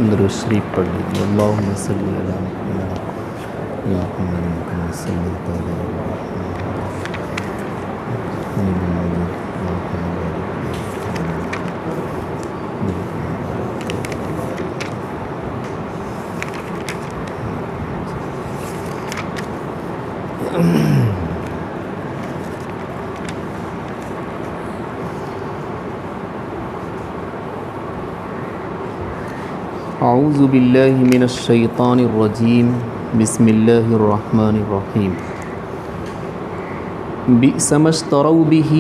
درود شریف پڑھ لیجیے. اللہم صلی علی محمد یا محمد صلی اللہ اعوذ باللہ من الشیطان الرجیم. بسم اللہ الرحمن الرحیم. بئس ما اشتروا به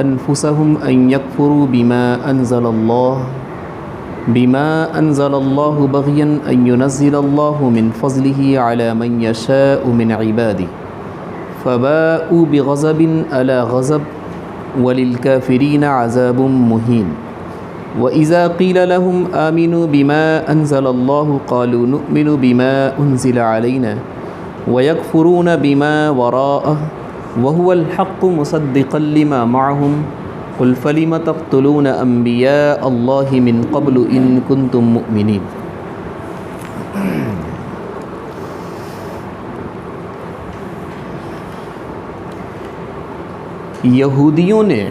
انفسهم ان يكفروا بما انزل الله بغيا ان ينزل الله من فضله على من يشاء من عباده فباءوا بغضب على غضب وللكافرين عذاب مهين. وَإِذَا قِيلَ لَهُمْ آمِنُوا بِمَا أَنزَلَ اللَّهُ قَالُوا نُؤْمِنُ بِمَا أُنزِلَ عَلَيْنَا وَيَكْفُرُونَ بِمَا وَرَاءَهُ وَهُوَ الْحَقُّ مُصَدِّقًا لِمَا مَعَهُمْ قُلْ فَلِمَ تَقْتُلُونَ أَنْبِيَاءَ اللَّهِ مِنْ قَبْلُ إِن كُنتُم مُؤْمِنِينَ. یہودیوں نے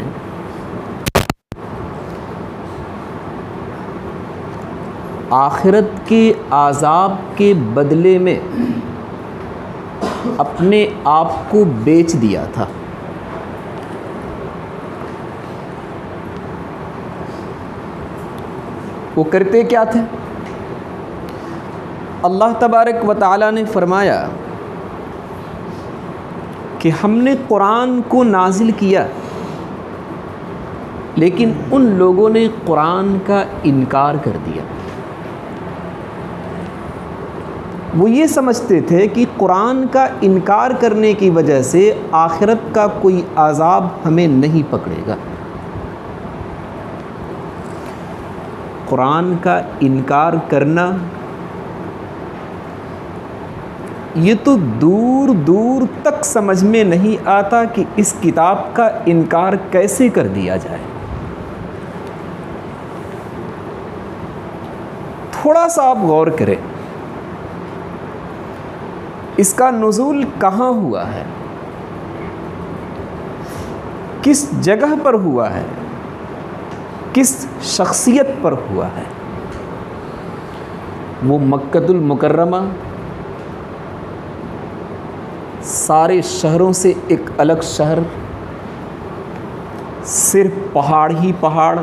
آخرت کے عذاب کے بدلے میں اپنے آپ کو بیچ دیا تھا. وہ کرتے کیا تھے؟ اللہ تبارک و تعالیٰ نے فرمایا کہ ہم نے قرآن کو نازل کیا لیکن ان لوگوں نے قرآن کا انکار کر دیا. وہ یہ سمجھتے تھے کہ قرآن کا انکار کرنے کی وجہ سے آخرت کا کوئی عذاب ہمیں نہیں پکڑے گا. قرآن کا انکار کرنا یہ تو دور دور تک سمجھ میں نہیں آتا کہ اس کتاب کا انکار کیسے کر دیا جائے. تھوڑا سا آپ غور کریں، اس کا نزول کہاں ہوا ہے، کس جگہ پر ہوا ہے، کس شخصیت پر ہوا ہے. وہ مکۃ المکرمہ سارے شہروں سے ایک الگ شہر، صرف پہاڑ ہی پہاڑ،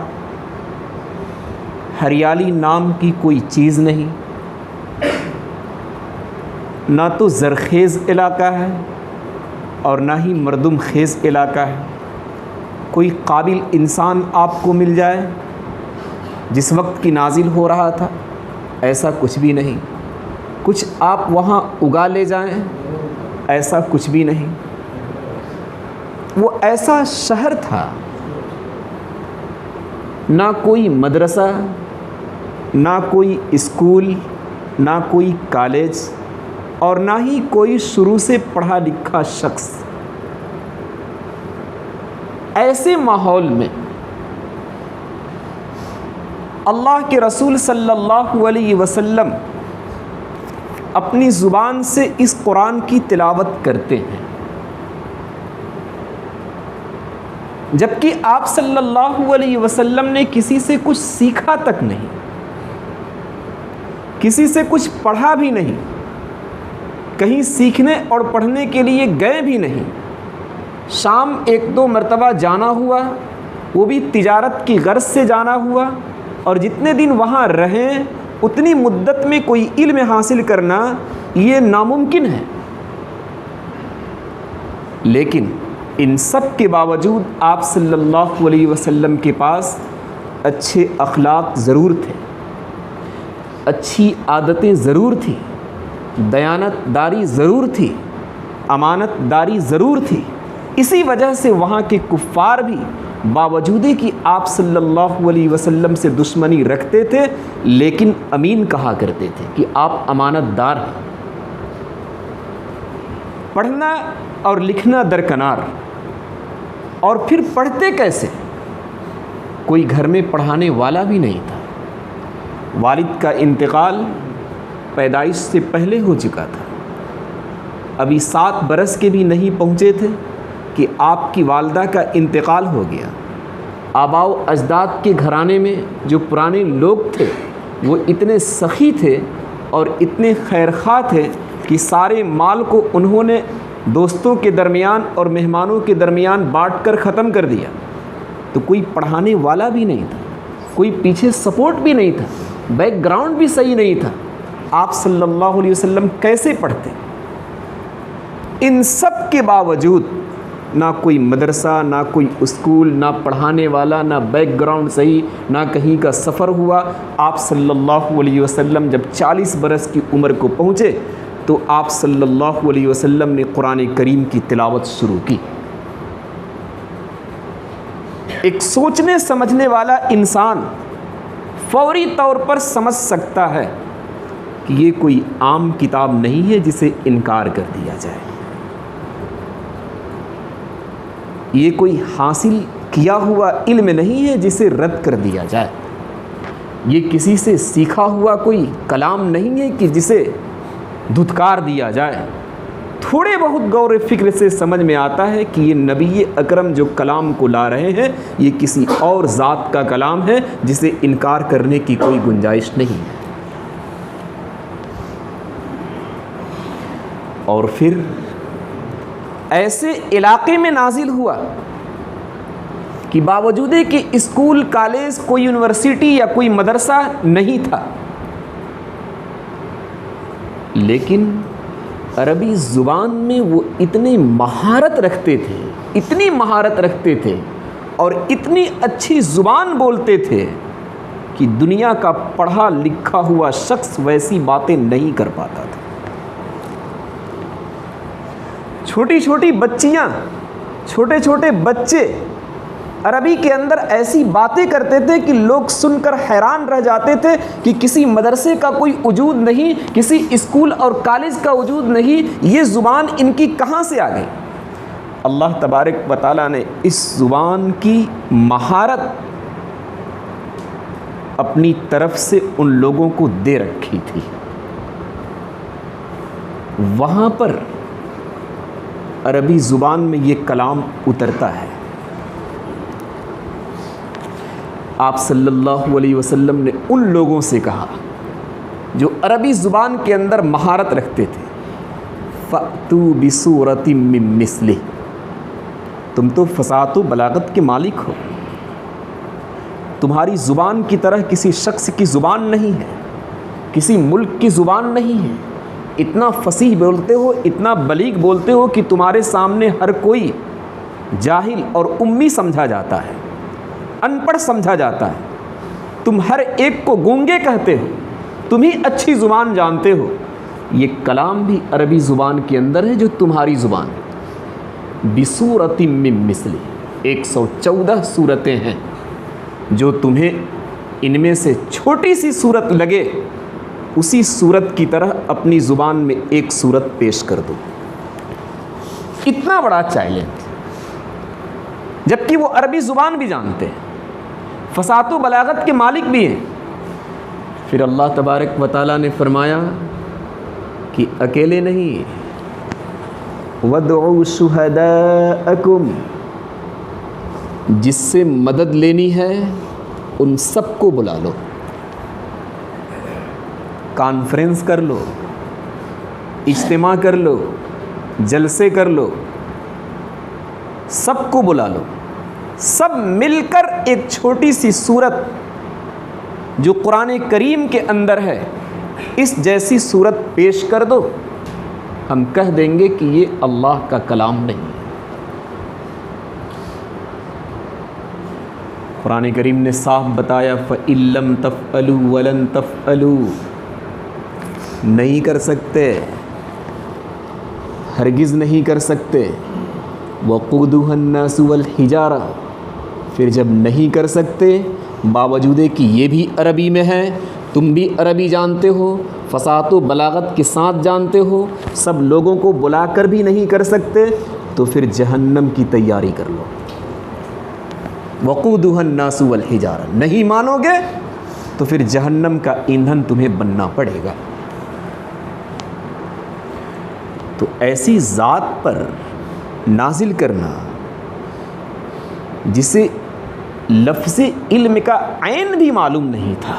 ہریالی نام کی کوئی چیز نہیں، نہ تو زرخیز علاقہ ہے اور نہ ہی مردم خیز علاقہ ہے. کوئی قابل انسان آپ کو مل جائے جس وقت کی نازل ہو رہا تھا، ایسا کچھ بھی نہیں. کچھ آپ وہاں اگا لے جائیں، ایسا کچھ بھی نہیں. وہ ایسا شہر تھا، نہ کوئی مدرسہ، نہ کوئی اسکول، نہ کوئی کالج، اور نہ ہی کوئی شروع سے پڑھا لکھا شخص. ایسے ماحول میں اللہ کے رسول صلی اللہ علیہ وسلم اپنی زبان سے اس قرآن کی تلاوت کرتے ہیں، جبکہ آپ صلی اللہ علیہ وسلم نے کسی سے کچھ سیکھا تک نہیں، کسی سے کچھ پڑھا بھی نہیں، کہیں سیکھنے اور پڑھنے کے لیے گئے بھی نہیں. شام ایک دو مرتبہ جانا ہوا، وہ بھی تجارت کی غرض سے جانا ہوا، اور جتنے دن وہاں رہیں اتنی مدت میں کوئی علم حاصل کرنا یہ ناممکن ہے. لیکن ان سب کے باوجود آپ صلی اللہ علیہ وسلم کے پاس اچھے اخلاق ضرور تھے، اچھی عادتیں ضرور تھیں، دیانت داری ضرور تھی، امانت داری ضرور تھی. اسی وجہ سے وہاں کے کفار بھی باوجود کہ آپ صلی اللہ علیہ وسلم سے دشمنی رکھتے تھے لیکن امین کہا کرتے تھے کہ آپ امانت دار ہیں. پڑھنا اور لکھنا درکنار، اور پھر پڑھتے کیسے؟ کوئی گھر میں پڑھانے والا بھی نہیں تھا. والد کا انتقال پیدائش سے پہلے ہو چکا تھا، ابھی 7 برس کے بھی نہیں پہنچے تھے کہ آپ کی والدہ کا انتقال ہو گیا۔ آباء و اجداد کے گھرانے میں جو پرانے لوگ تھے وہ اتنے سخی تھے اور اتنے خیرخواہ تھے کہ سارے مال کو انہوں نے دوستوں کے درمیان اور مہمانوں کے درمیان بانٹ کر ختم کر دیا۔ تو کوئی پڑھانے والا بھی نہیں تھا، کوئی پیچھے سپورٹ بھی نہیں تھا، بیک گراؤنڈ بھی صحیح نہیں تھا، آپ صلی اللہ علیہ وسلم کیسے پڑھتے؟ ان سب کے باوجود نہ کوئی مدرسہ، نہ کوئی اسکول، نہ پڑھانے والا، نہ بیک گراؤنڈ صحیح، نہ کہیں کا سفر ہوا۔ آپ صلی اللہ علیہ وسلم جب 40 برس کی عمر کو پہنچے تو آپ صلی اللہ علیہ وسلم نے قرآن کریم کی تلاوت شروع کی۔ ایک سوچنے سمجھنے والا انسان فوری طور پر سمجھ سکتا ہے کہ یہ کوئی عام کتاب نہیں ہے جسے انکار کر دیا جائے، یہ کوئی حاصل کیا ہوا علم نہیں ہے جسے رد کر دیا جائے، یہ کسی سے سیکھا ہوا کوئی کلام نہیں ہے کہ جسے دھتکار دیا جائے۔ تھوڑے بہت غور و فکر سے سمجھ میں آتا ہے کہ یہ نبی اکرم جو کلام کو لا رہے ہیں یہ کسی اور ذات کا کلام ہے جسے انکار کرنے کی کوئی گنجائش نہیں ہے۔ اور پھر ایسے علاقے میں نازل ہوا کہ باوجود کہ اسکول، کالج، کوئی یونیورسٹی یا کوئی مدرسہ نہیں تھا، لیکن عربی زبان میں وہ اتنی مہارت رکھتے تھے، اتنی مہارت رکھتے تھے اور اتنی اچھی زبان بولتے تھے کہ دنیا کا پڑھا لکھا ہوا شخص ویسی باتیں نہیں کر پاتا تھا۔ چھوٹی چھوٹی بچیاں، چھوٹے چھوٹے بچے عربی کے اندر ایسی باتیں کرتے تھے کہ لوگ سن کر حیران رہ جاتے تھے کہ کسی مدرسے کا کوئی وجود نہیں، کسی اسکول اور کالج کا وجود نہیں، یہ زبان ان کی کہاں سے آ گئی؟ اللہ تبارک و تعالیٰ نے اس زبان کی مہارت اپنی طرف سے ان لوگوں کو دے رکھی تھی۔ وہاں پر عربی زبان میں یہ کلام اترتا ہے۔ آپ صلی اللہ علیہ وسلم نے ان لوگوں سے کہا جو عربی زبان کے اندر مہارت رکھتے تھے، فَأْتُوا بِسُورَةٍ مِّن مِّثْلِهِ، تم تو فصاحت و بلاغت کے مالک ہو، تمہاری زبان کی طرح کسی شخص کی زبان نہیں ہے، کسی ملک کی زبان نہیں ہے، اتنا فصیح بولتے ہو، اتنا بلیغ بولتے ہو کہ تمہارے سامنے ہر کوئی جاہل اور امی سمجھا جاتا ہے، ان پڑھ سمجھا جاتا ہے، تم ہر ایک کو گونگے کہتے ہو، تم ہی اچھی زبان جانتے ہو۔ یہ کلام بھی عربی زبان کے اندر ہے جو تمہاری زبان ہے۔ بِسُورَةٍ مِّن مِّثْلِهِ، 114 سورتیں ہیں، جو تمہیں ان میں سے چھوٹی سی صورت لگے اسی صورت کی طرح اپنی زبان میں ایک صورت پیش کر دو۔ اتنا بڑا چیلنج، جبکہ وہ عربی زبان بھی جانتے ہیں، فصاحت و بلاغت کے مالک بھی ہیں۔ پھر اللہ تبارک و تعالیٰ نے فرمایا کہ اکیلے نہیں، وَادْعُوا شُهَدَاءَكُمْ، جس سے مدد لینی ہے ان سب کو بلا لو، کانفرنس کر لو، اجتماع کر لو، جلسے کر لو، سب کو بلا لو، سب مل کر ایک چھوٹی سی صورت جو قرآن کریم کے اندر ہے اس جیسی صورت پیش کر دو، ہم کہہ دیں گے کہ یہ اللہ کا کلام نہیں۔ قرآن کریم نے صاف بتایا فَإِن لَّمْ تَفْعَلُوا وَلَن تَفْعَلُوا، نہیں کر سکتے، ہرگز نہیں کر سکتے۔ وَقُودُهَا النَّاسُ وَالْحِجَارَةُ، پھر جب نہیں کر سکتے باوجود کہ یہ بھی عربی میں ہے، تم بھی عربی جانتے ہو، فصاحت و بلاغت کے ساتھ جانتے ہو، سب لوگوں کو بلا کر بھی نہیں کر سکتے، تو پھر جہنم کی تیاری کر لو۔ وَقُودُهَا النَّاسُ وَالْحِجَارَةُ، نہیں مانو گے تو پھر جہنم کا ایندھن تمہیں بننا پڑے گا۔ تو ایسی ذات پر نازل کرنا جسے لفظ علم کا عین بھی معلوم نہیں تھا۔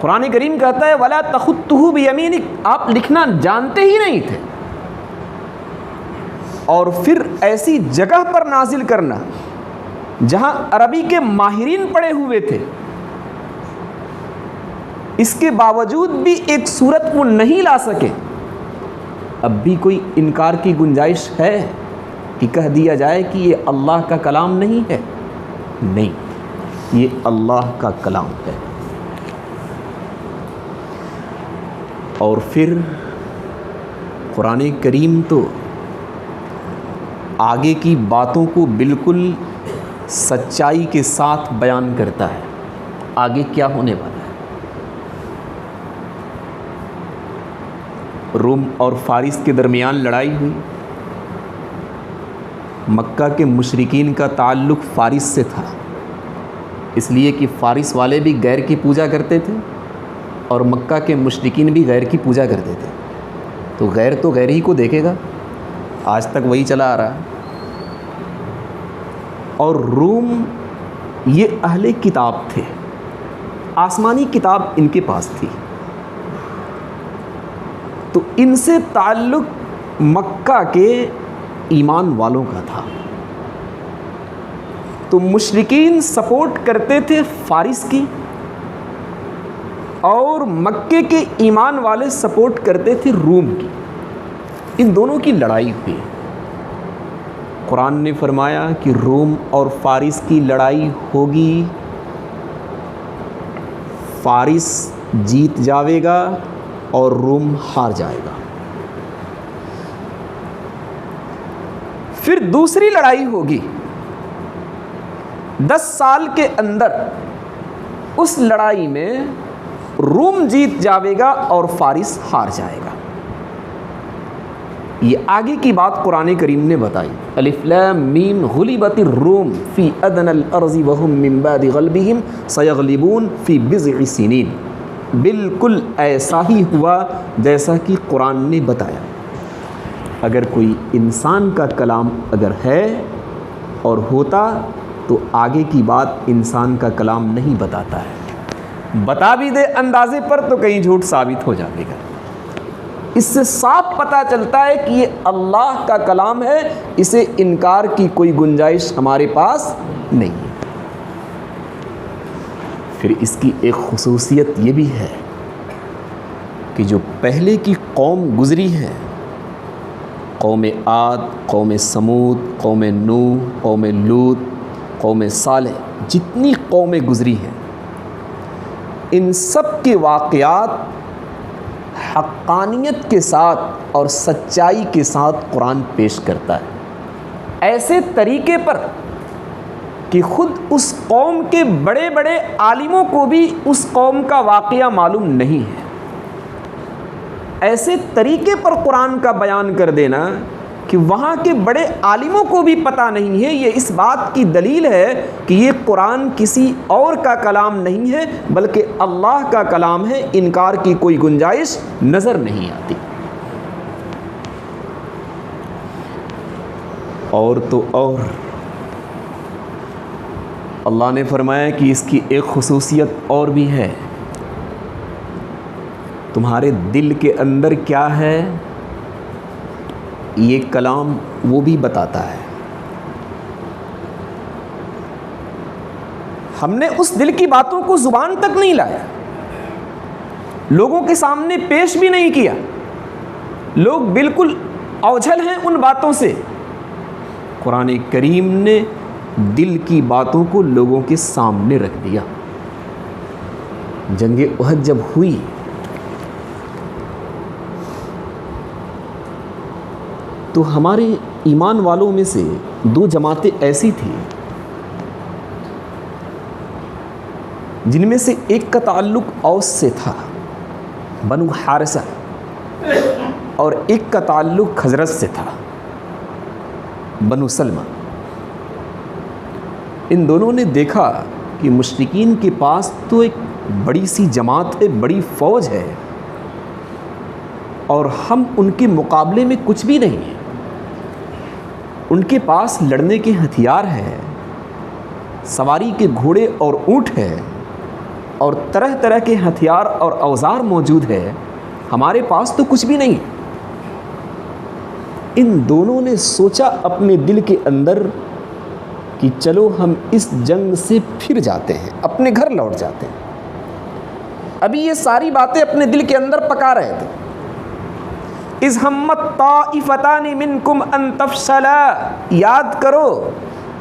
قرآن کریم کہتا ہے وَلَا تَخُطُّهُ بِيَمِينِكَ، آپ لکھنا جانتے ہی نہیں تھے، اور پھر ایسی جگہ پر نازل کرنا جہاں عربی کے ماہرین پڑے ہوئے تھے، اس کے باوجود بھی ایک صورت وہ نہیں لا سکے۔ اب بھی کوئی انکار کی گنجائش ہے کہ کہہ دیا جائے کہ یہ اللہ کا کلام نہیں ہے؟ نہیں، یہ اللہ کا کلام ہے۔ اور پھر قرآن کریم تو آگے کی باتوں کو بالکل سچائی کے ساتھ بیان کرتا ہے، آگے کیا ہونے والا ہے۔ روم اور فارس کے درمیان لڑائی ہوئی، مکہ کے مشرکین کا تعلق فارس سے تھا، اس لیے کہ فارس والے بھی غیر کی پوجا کرتے تھے اور مکہ کے مشرکین بھی غیر کی پوجا کرتے تھے، تو غیر ہی کو دیکھے گا، آج تک وہی چلا آ رہا ہے۔ اور روم یہ اہل کتاب تھے، آسمانی کتاب ان کے پاس تھی، تو ان سے تعلق مکہ کے ایمان والوں کا تھا، تو مشرکین سپورٹ کرتے تھے فارس کی اور مکے کے ایمان والے سپورٹ کرتے تھے روم کی، ان دونوں کی لڑائی ہوئی۔ قرآن نے فرمایا کہ روم اور فارس کی لڑائی ہوگی، فارس جیت جاوے گا اور روم ہار جائے گا۔ پھر دوسری لڑائی ہوگی، 10 سال کے اندر اس لڑائی میں روم جیت جاوے گا اور فارس ہار جائے گا۔ یہ آگے کی بات قرآن کریم نے بتائی، الف لام میم غلبت الروم فی ادنی الارض وهم من بعد غلبهم سیغلبون فی بضع سنین، بالکل ایسا ہی ہوا جیسا کہ قرآن نے بتایا۔ اگر کوئی انسان کا کلام اگر ہے اور ہوتا تو آگے کی بات انسان کا کلام نہیں بتاتا ہے، بتا بھی دے اندازے پر تو کہیں جھوٹ ثابت ہو جائے گا۔ اس سے صاف پتہ چلتا ہے کہ یہ اللہ کا کلام ہے، اسے انکار کی کوئی گنجائش ہمارے پاس نہیں ہے۔ پھر اس کی ایک خصوصیت یہ بھی ہے کہ جو پہلے کی قوم گزری ہے، قوم عاد، قوم سمود، قوم نوح، قوم لوط، قوم صالح، جتنی قومیں گزری ہیں، ان سب کے واقعات حقانیت کے ساتھ اور سچائی کے ساتھ قرآن پیش کرتا ہے، ایسے طریقے پر کہ خود اس قوم کے بڑے بڑے عالموں کو بھی اس قوم کا واقعہ معلوم نہیں ہے، ایسے طریقے پر قرآن کا بیان کر دینا کہ وہاں کے بڑے عالموں کو بھی پتہ نہیں ہے۔ یہ اس بات کی دلیل ہے کہ یہ قرآن کسی اور کا کلام نہیں ہے بلکہ اللہ کا کلام ہے، انکار کی کوئی گنجائش نظر نہیں آتی۔ اور تو اور اللہ نے فرمایا کہ اس کی ایک خصوصیت اور بھی ہے، تمہارے دل کے اندر کیا ہے یہ کلام وہ بھی بتاتا ہے۔ ہم نے اس دل کی باتوں کو زبان تک نہیں لایا، لوگوں کے سامنے پیش بھی نہیں کیا، لوگ بالکل اوجھل ہیں ان باتوں سے۔ قرآن کریم نے دل کی باتوں کو لوگوں کے سامنے رکھ دیا۔ جنگ احد جب ہوئی تو ہمارے ایمان والوں میں سے 2 جماعتیں ایسی تھیں جن میں سے ایک کا تعلق اوس سے تھا، بنو حارثہ، اور ایک کا تعلق خزرج سے تھا، بنو سلمہ۔ ان دونوں نے دیکھا کہ مشرکین کے پاس تو ایک بڑی سی جماعت ہے، بڑی فوج ہے، اور ہم ان کے مقابلے میں کچھ بھی نہیں ہیں۔ ان کے پاس لڑنے کے ہتھیار ہے، سواری کے گھوڑے اور اونٹ ہے، اور طرح طرح کے ہتھیار اور اوزار موجود ہے، ہمارے پاس تو کچھ بھی نہیں۔ ان دونوں نے سوچا اپنے دل کے اندر کہ چلو ہم اس جنگ سے پھر جاتے ہیں، اپنے گھر لوٹ جاتے ہیں۔ ابھی یہ ساری باتیں اپنے دل کے اندر پکا رہے تھے۔ اذ ہمت طائفتان منکم ان تفشلا، یاد کرو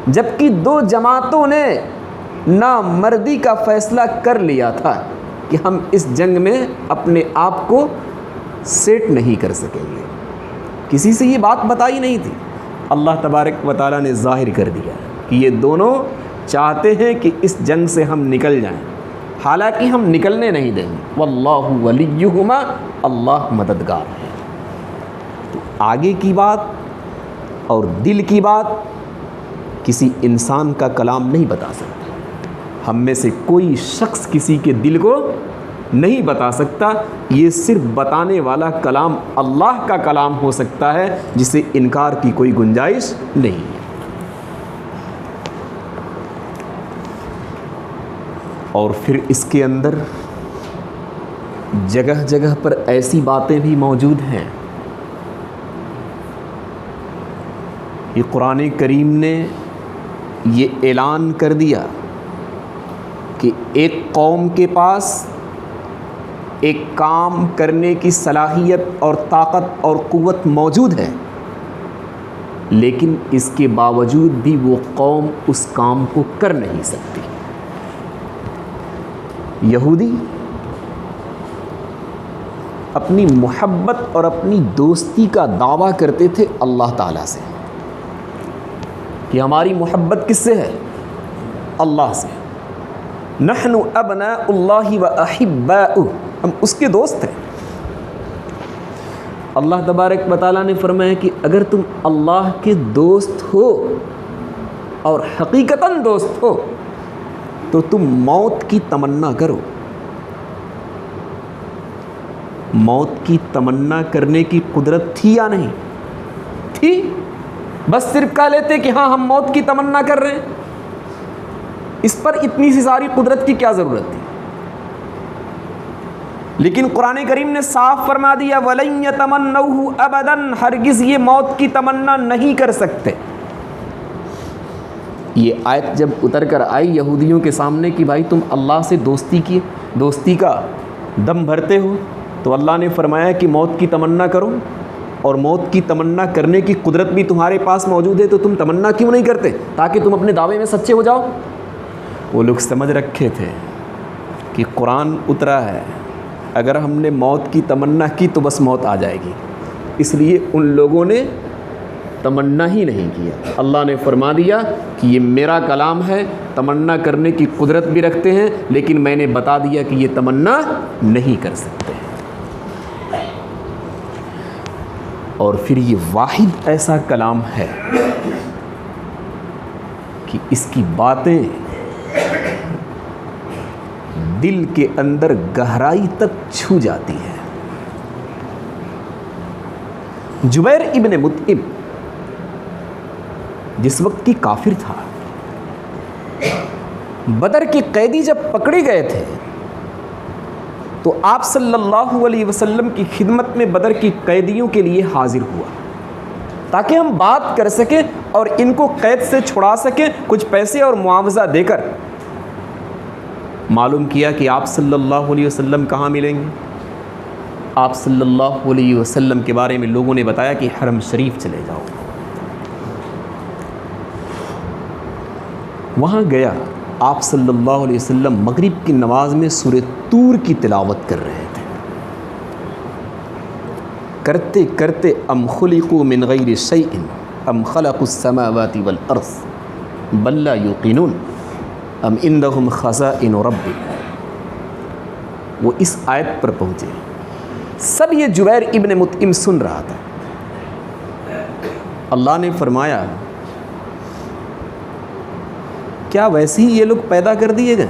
جبکہ دو جماعتوں نے نامردی کا فیصلہ کر لیا تھا کہ ہم اس جنگ میں اپنے آپ کو سیٹ نہیں کر سکیں گے، کسی سے یہ بات بتائی نہیں تھی، اللہ تبارک و تعالیٰ نے ظاہر کر دیا کہ یہ دونوں چاہتے ہیں کہ اس جنگ سے ہم نکل جائیں، حالانکہ ہم نکلنے نہیں دیں گے۔ واللہ ولیہما، اللہ مددگار ہے۔ تو آگے کی بات اور دل کی بات کسی انسان کا کلام نہیں بتا سکتا، ہم میں سے کوئی شخص کسی کے دل کو نہیں بتا سکتا، یہ صرف بتانے والا کلام اللہ کا کلام ہو سکتا ہے جسے انکار کی کوئی گنجائش نہیں ہے۔ اور پھر اس کے اندر جگہ جگہ پر ایسی باتیں بھی موجود ہیں۔ یہ قرآن کریم نے یہ اعلان کر دیا کہ ایک قوم کے پاس ایک کام کرنے کی صلاحیت اور طاقت اور قوت موجود ہے، لیکن اس کے باوجود بھی وہ قوم اس کام کو کر نہیں سکتی۔ یہودی اپنی محبت اور اپنی دوستی کا دعویٰ کرتے تھے اللہ تعالیٰ سے کہ ہماری محبت کس سے ہے؟ اللہ سے۔ نحن ابناء اللہ و احباؤہ، ہم اس کے دوست ہیں۔ اللہ تبارک و تعالیٰ نے فرمایا کہ اگر تم اللہ کے دوست ہو اور حقیقتاً دوست ہو تو تم موت کی تمنا کرو۔ موت کی تمنا کرنے کی قدرت تھی یا نہیں تھی؟ بس صرف کہہ لیتے کہ ہاں ہم موت کی تمنا کر رہے ہیں، اس پر اتنی سی ساری قدرت کی کیا ضرورت تھی؟ لیکن قرآن کریم نے صاف فرما دیا وَلَن يَتَمَنَّوْهُ أَبَدًا، ہرگز یہ موت کی تمنا نہیں کر سکتے۔ یہ آیت جب اتر کر آئی یہودیوں کے سامنے کہ بھائی تم اللہ سے دوستی کا دم بھرتے ہو، تو اللہ نے فرمایا کہ موت کی تمنا کرو، اور موت کی تمنا کرنے کی قدرت بھی تمہارے پاس موجود ہے، تو تم تمنا کیوں نہیں کرتے تاکہ تم اپنے دعوے میں سچے ہو جاؤ؟ وہ لوگ سمجھ رکھے تھے کہ قرآن اترا ہے، اگر ہم نے موت کی تمنا کی تو بس موت آ جائے گی، اس لیے ان لوگوں نے تمنا ہی نہیں کیا۔ اللہ نے فرما دیا کہ یہ میرا کلام ہے، تمنا کرنے کی قدرت بھی رکھتے ہیں، لیکن میں نے بتا دیا کہ یہ تمنا نہیں کر سکتے۔ اور پھر یہ واحد ایسا کلام ہے کہ اس کی باتیں دل کے اندر گہرائی تک چھو جاتی ہے۔ جبیر ابن مطعم جس وقت کی کافر تھا، بدر کے قیدی جب پکڑے گئے تھے تو آپ صلی اللہ علیہ وسلم کی خدمت میں بدر کی قیدیوں کے لیے حاضر ہوا تاکہ ہم بات کر سکیں اور ان کو قید سے چھڑا سکیں کچھ پیسے اور معاوضہ دے کر۔ معلوم کیا کہ آپ صلی اللہ علیہ وسلم کہاں ملیں گے؟ آپ صلی اللہ علیہ وسلم کے بارے میں لوگوں نے بتایا کہ حرم شریف چلے جاؤ۔ وہاں گیا، آپ صلی اللہ علیہ وسلم مغرب کی نماز میں سورہ طور کی تلاوت کر رہے تھے۔ کرتے کرتے ام خلقوا من غیر شیء ام خلقوا السماوات والارض بل لا یوقنون ام عندهم خزائن ربک، وہ اس آیت پر پہنچے۔ سب یہ جبیر ابن مطعم سن رہا تھا۔ اللہ نے فرمایا کیا ویسے ہی یہ لوگ پیدا کر دیے گئے؟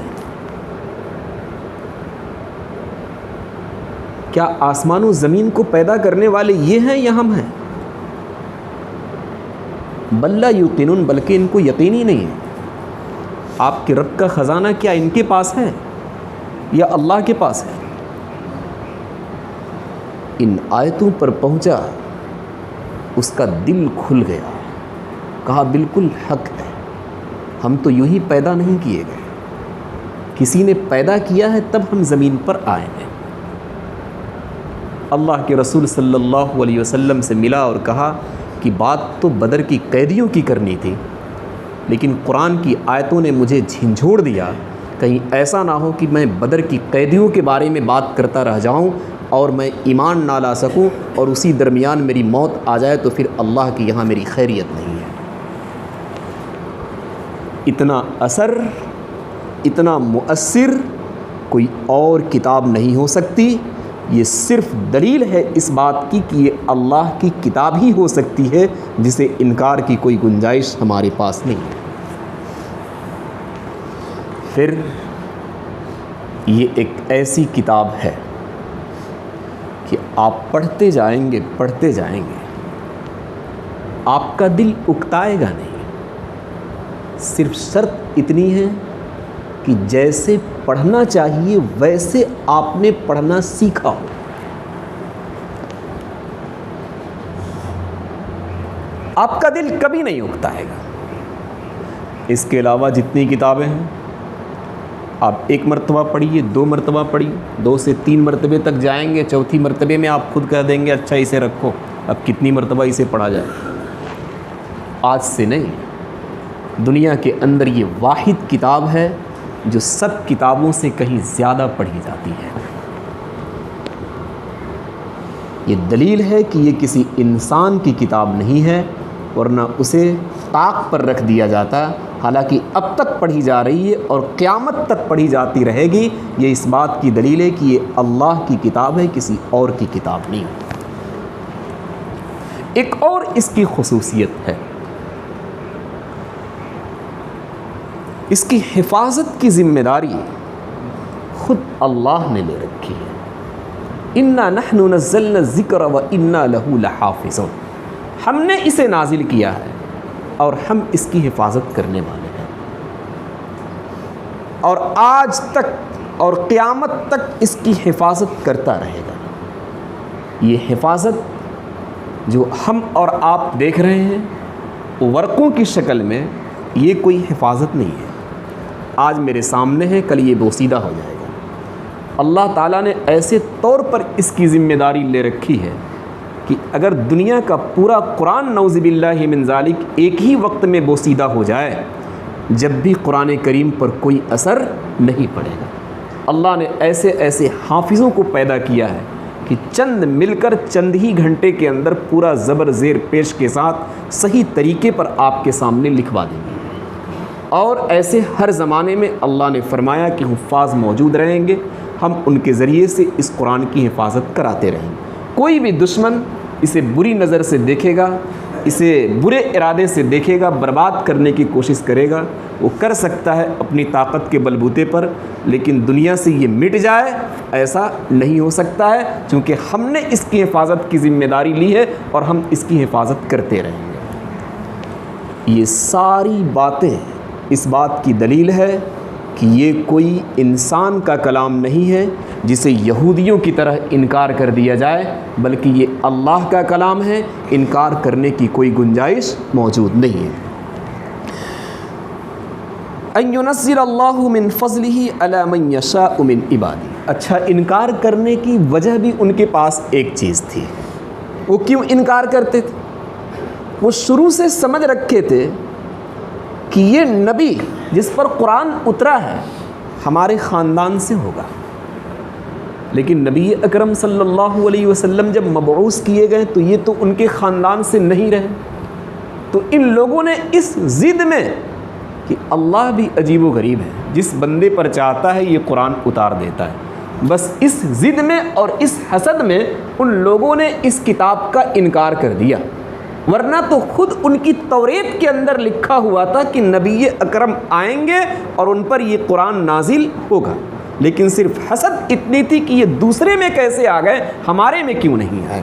کیا آسمان و زمین کو پیدا کرنے والے یہ ہیں یا ہم ہیں؟ بل لا یوقنون، بلکہ ان کو یقین ہی نہیں ہے۔ آپ کے رب کا خزانہ کیا ان کے پاس ہے یا اللہ کے پاس ہے؟ ان آیتوں پر پہنچا، اس کا دل کھل گیا، کہا بالکل حق ہے، ہم تو یوں ہی پیدا نہیں کیے گئے، کسی نے پیدا کیا ہے تب ہم زمین پر آئے ہیں۔ اللہ کے رسول صلی اللہ علیہ وسلم سے ملا اور کہا کہ بات تو بدر کی قیدیوں کی کرنی تھی، لیکن قرآن کی آیتوں نے مجھے جھنجھوڑ دیا، کہیں ایسا نہ ہو کہ میں بدر کی قیدیوں کے بارے میں بات کرتا رہ جاؤں اور میں ایمان نہ لا سکوں اور اسی درمیان میری موت آ جائے تو پھر اللہ کی یہاں میری خیریت نہیں ہے۔ اتنا اثر، اتنا مؤثر کوئی اور کتاب نہیں ہو سکتی۔ یہ صرف دلیل ہے اس بات کی کہ یہ اللہ کی کتاب ہی ہو سکتی ہے جسے انکار کی کوئی گنجائش ہمارے پاس نہیں ہے۔ پھر یہ ایک ایسی کتاب ہے کہ آپ پڑھتے جائیں گے آپ کا دل اکتائے گا نہیں۔ صرف شرط اتنی ہے کہ جیسے پڑھنا چاہیے ویسے آپ نے پڑھنا سیکھا ہو۔ آپ کا دل کبھی نہیں اکتائے گا۔ اس کے علاوہ جتنی کتابیں ہیں آپ 1 مرتبہ پڑھیے، 2 مرتبہ پڑھیے، 2 سے 3 مرتبے تک جائیں گے، چوتھی مرتبے میں آپ خود کہہ دیں گے اچھا اسے رکھو، اب کتنی مرتبہ اسے پڑھا جائے۔ آج سے نہیں، دنیا کے اندر یہ واحد کتاب ہے جو سب کتابوں سے کہیں زیادہ پڑھی جاتی ہے۔ یہ دلیل ہے کہ یہ کسی انسان کی کتاب نہیں ہے، ورنہ اسے طاق پر رکھ دیا جاتا، حالانکہ اب تک پڑھی جا رہی ہے اور قیامت تک پڑھی جاتی رہے گی۔ یہ اس بات کی دلیل ہے کہ یہ اللہ کی کتاب ہے، کسی اور کی کتاب نہیں۔ ایک اور اس کی خصوصیت ہے، اس کی حفاظت کی ذمہ داری خود اللہ نے لے رکھی ہے۔ اِنَّا نَحْنُ نَزَّلْنَا الذِّكْرَ وَإِنَّا لَهُ لَحَافِظُونَ، ہم نے اسے نازل کیا ہے اور ہم اس کی حفاظت کرنے والے ہیں، اور آج تک اور قیامت تک اس کی حفاظت کرتا رہے گا۔ یہ حفاظت جو ہم اور آپ دیکھ رہے ہیں ورقوں کی شکل میں، یہ کوئی حفاظت نہیں ہے۔ آج میرے سامنے ہے، کل یہ بوسیدہ ہو جائے گا۔ اللہ تعالیٰ نے ایسے طور پر اس کی ذمہ داری لے رکھی ہے کہ اگر دنیا کا پورا قرآن نعوذ باللہ من ذالک ایک ہی وقت میں بوسیدہ ہو جائے، جب بھی قرآن کریم پر کوئی اثر نہیں پڑے گا۔ اللہ نے ایسے ایسے حافظوں کو پیدا کیا ہے کہ چند مل کر چند ہی گھنٹے کے اندر پورا زبر زیر پیش کے ساتھ صحیح طریقے پر آپ کے سامنے لکھوا دیں گے۔ اور ایسے ہر زمانے میں اللہ نے فرمایا کہ حفاظ موجود رہیں گے، ہم ان کے ذریعے سے اس قرآن کی حفاظت کراتے رہیں گے۔ کوئی بھی دشمن اسے بری نظر سے دیکھے گا، اسے برے ارادے سے دیکھے گا، برباد کرنے کی کوشش کرے گا، وہ کر سکتا ہے اپنی طاقت کے بلبوتے پر، لیکن دنیا سے یہ مٹ جائے ایسا نہیں ہو سکتا ہے، چونکہ ہم نے اس کی حفاظت کی ذمہ داری لی ہے اور ہم اس کی حفاظت کرتے رہیں گے۔ یہ ساری باتیں اس بات کی دلیل ہے کہ یہ کوئی انسان کا کلام نہیں ہے جسے یہودیوں کی طرح انکار کر دیا جائے، بلکہ یہ اللہ کا کلام ہے، انکار کرنے کی کوئی گنجائش موجود نہیں ہے۔ ان ينزل اللہ من فضلہ علی من یشاء من عبادہ۔ اچھا، انکار کرنے کی وجہ بھی ان کے پاس ایک چیز تھی۔ وہ کیوں انکار کرتے تھے؟ وہ شروع سے سمجھ رکھے تھے کہ یہ نبی جس پر قرآن اترا ہے ہمارے خاندان سے ہوگا، لیکن نبی اکرم صلی اللہ علیہ وسلم جب مبعوث کیے گئے تو یہ تو ان کے خاندان سے نہیں رہے، تو ان لوگوں نے اس ضد میں کہ اللہ بھی عجیب و غریب ہے، جس بندے پر چاہتا ہے یہ قرآن اتار دیتا ہے، بس اس ضد میں اور اس حسد میں ان لوگوں نے اس کتاب کا انکار کر دیا۔ ورنہ تو خود ان کی توریت کے اندر لکھا ہوا تھا کہ نبی اکرم آئیں گے اور ان پر یہ قرآن نازل ہوگا، لیکن صرف حسد اتنی تھی کہ یہ دوسرے میں کیسے آ گئے، ہمارے میں کیوں نہیں آئے۔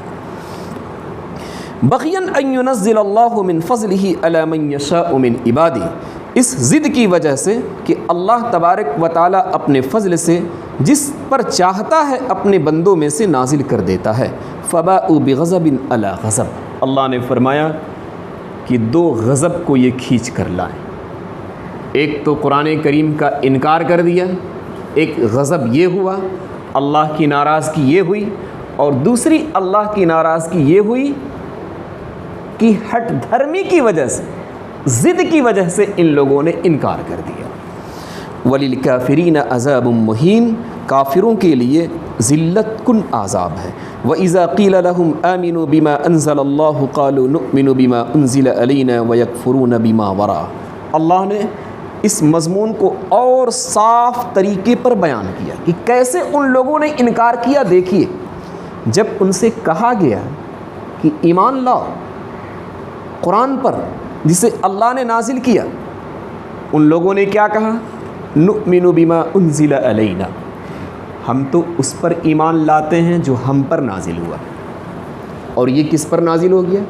بغیاً ان ینزل اللہ من فضلہ علی من یشاء من عبادہ، اس ضد کی وجہ سے کہ اللہ تبارک و تعالیٰ اپنے فضل سے جس پر چاہتا ہے اپنے بندوں میں سے نازل کر دیتا ہے۔ فباءوا بغضب علی غضب، اللہ نے فرمایا کہ دو غضب کو یہ کھینچ کر لائیں، ایک تو قرآن کریم کا انکار کر دیا، ایک غضب یہ ہوا، اللہ کی ناراضگی یہ ہوئی، اور دوسری اللہ کی ناراضگی یہ ہوئی کہ ہٹ دھرمی کی وجہ سے، ضد کی وجہ سے ان لوگوں نے انکار کر دیا۔ وَلِلْكَافِرِينَ عَذَابٌ مُّهِينٌ، کافروں کے لیے ذلت کن عذاب ہے۔ وَإِذَا قِيلَ لَهُمْ آمِنُوا بِمَا أَنزَلَ اللَّهُ قَالُوا نُؤْمِنُ بِمَا أُنزِلَ عَلَيْنَا وَيَكْفُرُونَ بِمَا وَرَاءَهُ، اللہ نے اس مضمون کو اور صاف طریقے پر بیان کیا کہ کیسے ان لوگوں نے انکار کیا۔ دیکھیے، جب ان سے کہا گیا کہ ایمان لاؤ قرآن پر جسے اللہ نے نازل کیا، ان لوگوں نے کیا کہا؟ نؤمن بما انزل علینا، ہم تو اس پر ایمان لاتے ہیں جو ہم پر نازل ہوا، اور یہ کس پر نازل ہو گیا؟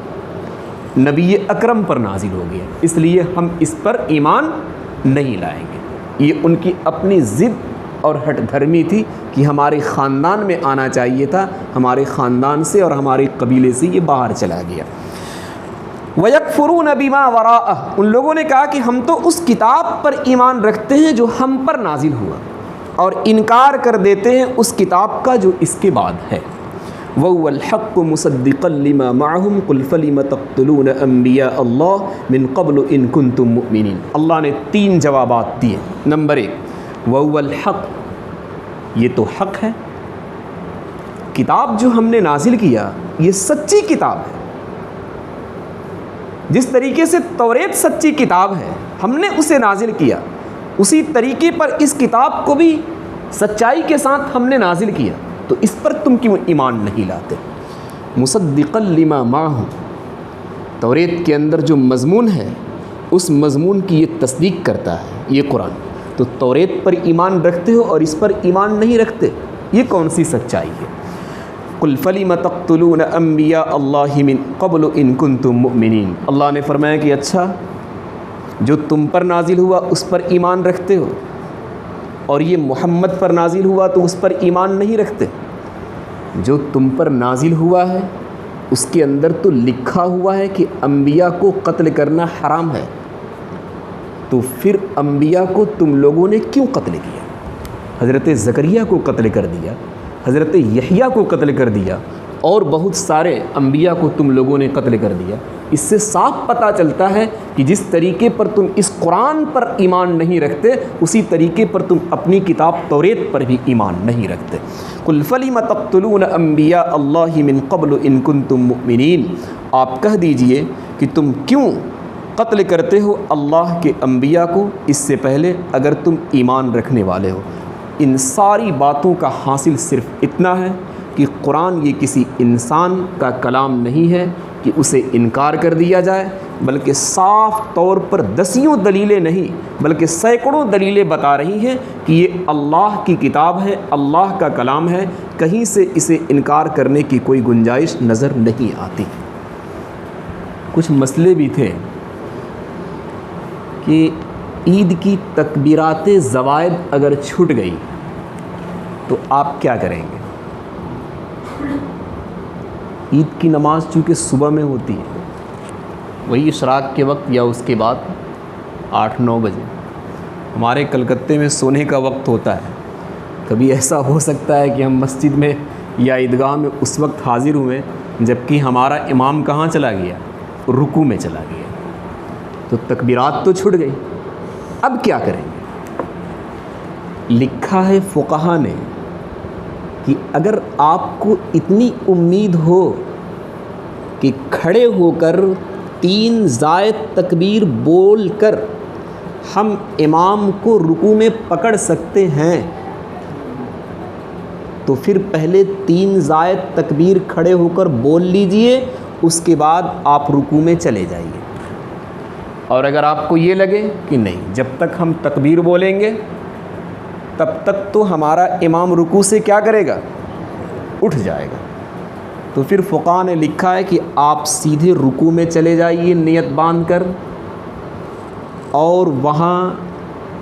نبی اکرم پر نازل ہو گیا، اس لیے ہم اس پر ایمان نہیں لائیں گے۔ یہ ان کی اپنی ضد اور ہٹ دھرمی تھی کہ ہمارے خاندان میں آنا چاہیے تھا، ہمارے خاندان سے اور ہمارے قبیلے سے یہ باہر چلا گیا۔ وَيَكْفُرُونَ بِمَا وَرَاءَهُ، ان لوگوں نے کہا کہ ہم تو اس کتاب پر ایمان رکھتے ہیں جو ہم پر نازل ہوا، اور انکار کر دیتے ہیں اس کتاب کا جو اس کے بعد ہے۔ وَهُوَ الْحَقُّ مُصَدِّقًا لِمَا مَعَهُمْ قُلْ فَلِمَ تَقْتُلُونَ أَنْبِيَاءَ اللَّهِ مِنْ قَبْلُ إِن كُنتُم مُؤْمِنِينَ، اللہ نے 3 جوابات دیے۔ نمبر 1، وَهُوَ الْحَقُّ، یہ تو حق ہے، کتاب جو ہم نے نازل کیا یہ سچی کتاب ہے، جس طریقے سے توریت سچی کتاب ہے ہم نے اسے نازل کیا، اسی طریقے پر اس کتاب کو بھی سچائی کے ساتھ ہم نے نازل کیا، تو اس پر تم کیوں ایمان نہیں لاتے؟ مصدقا لما معہم، توریت کے اندر جو مضمون ہے اس مضمون کی یہ تصدیق کرتا ہے یہ قرآن، تو توریت پر ایمان رکھتے ہو اور اس پر ایمان نہیں رکھتے، یہ کون سی سچائی ہے؟ قل فلم تقتلون انبیاء اللہ من قبل ان کنتم مؤمنین، اللہ نے فرمایا کہ اچھا جو تم پر نازل ہوا اس پر ایمان رکھتے ہو، اور یہ محمد پر نازل ہوا تو اس پر ایمان نہیں رکھتے۔ جو تم پر نازل ہوا ہے اس کے اندر تو لکھا ہوا ہے کہ انبیاء کو قتل کرنا حرام ہے، تو پھر انبیاء کو تم لوگوں نے کیوں قتل کیا؟ حضرت زکریا کو قتل کر دیا، حضرت یحییٰ کو قتل کر دیا، اور بہت سارے انبیاء کو تم لوگوں نے قتل کر دیا۔ اس سے صاف پتہ چلتا ہے کہ جس طریقے پر تم اس قرآن پر ایمان نہیں رکھتے اسی طریقے پر تم اپنی کتاب توریت پر بھی ایمان نہیں رکھتے۔ قل فلم تقتلون انبیاء اللہ من قبل ان کنتم مؤمنین، آپ کہہ دیجئے کہ تم کیوں قتل کرتے ہو اللہ کے انبیاء کو اس سے پہلے اگر تم ایمان رکھنے والے ہو۔ ان ساری باتوں کا حاصل صرف اتنا ہے کہ قرآن یہ کسی انسان کا کلام نہیں ہے کہ اسے انکار کر دیا جائے، بلکہ صاف طور پر دسیوں دلیلیں نہیں بلکہ سینکڑوں دلیلیں بتا رہی ہیں کہ یہ اللہ کی کتاب ہے، اللہ کا کلام ہے، کہیں سے اسے انکار کرنے کی کوئی گنجائش نظر نہیں آتی۔ کچھ مسئلے بھی تھے کہ عید کی تکبیرات زوائد اگر چھوٹ گئی تو آپ کیا کریں گے؟ عید کی نماز چونکہ صبح میں ہوتی ہے، وہی اشراق کے وقت یا اس کے بعد 8-9 بجے، ہمارے کلکتے میں سونے کا وقت ہوتا ہے، کبھی ایسا ہو سکتا ہے کہ ہم مسجد میں یا عیدگاہ میں اس وقت حاضر ہوئے جبکہ ہمارا امام کہاں چلا گیا؟ رکوع میں چلا گیا، تو تکبیرات تو چھوٹ گئی، اب کیا کریں گے؟ لکھا ہے فقہا نے کہ اگر آپ کو اتنی امید ہو کہ کھڑے ہو کر 3 زائد تکبیر بول کر ہم امام کو رکوع میں پکڑ سکتے ہیں تو پھر پہلے 3 زائد تکبیر کھڑے ہو کر بول لیجئے اس کے بعد آپ رکوع میں چلے جائیے. اور اگر آپ کو یہ لگے کہ نہیں جب تک ہم تکبیر بولیں گے تب تک تو ہمارا امام رکوع سے کیا کرے گا؟ اٹھ جائے گا، تو پھر فقہاء نے لکھا ہے کہ آپ سیدھے رکوع میں چلے جائیے نیت باندھ کر، اور وہاں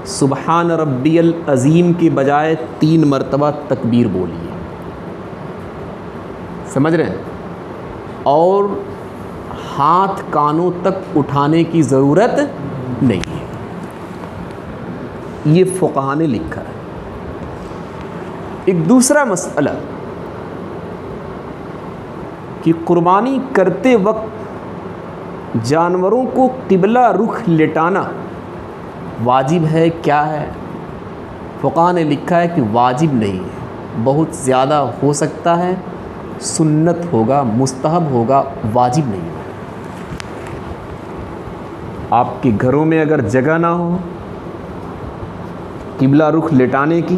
سبحان ربی العظیم کے بجائے 3 مرتبہ تکبیر بولیے. سمجھ رہے ہیں؟ اور ہاتھ کانوں تک اٹھانے کی ضرورت نہیں ہے. یہ فقہاء نے لکھا ہے. ایک دوسرا مسئلہ کہ قربانی کرتے وقت جانوروں کو قبلہ رخ لٹانا واجب ہے کیا ہے؟ فقہاء نے لکھا ہے کہ واجب نہیں ہے، بہت زیادہ ہو سکتا ہے، سنت ہوگا، مستحب ہوگا، واجب نہیں ہے. آپ کے گھروں میں اگر جگہ نہ ہو قبلہ رخ لٹانے کی،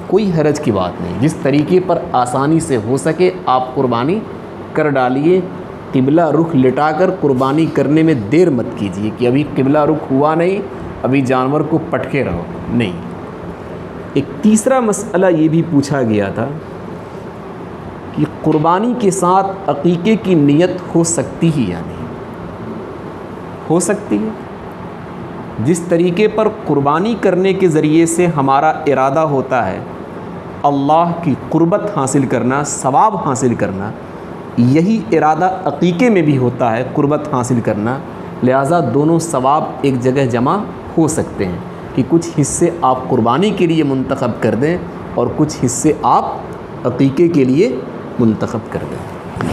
کوئی حرج کی بات نہیں. جس طریقے پر آسانی سے ہو سکے آپ قربانی کر ڈالیے. قبلہ رخ لٹا کر قربانی کرنے میں دیر مت کیجیے کہ ابھی قبلہ رخ ہوا نہیں، ابھی جانور کو پٹکے رہو، نہیں. ایک تیسرا مسئلہ یہ بھی پوچھا گیا تھا کہ قربانی کے ساتھ عقیقے کی نیت ہو سکتی ہی یا نہیں؟ ہو سکتی ہے. جس طریقے پر قربانی کرنے کے ذریعے سے ہمارا ارادہ ہوتا ہے اللہ کی قربت حاصل کرنا، ثواب حاصل کرنا، یہی ارادہ عقیقے میں بھی ہوتا ہے، قربت حاصل کرنا. لہٰذا دونوں ثواب ایک جگہ جمع ہو سکتے ہیں کہ کچھ حصے آپ قربانی کے لیے منتخب کر دیں اور کچھ حصے آپ عقیقے کے لیے منتخب کر دیں.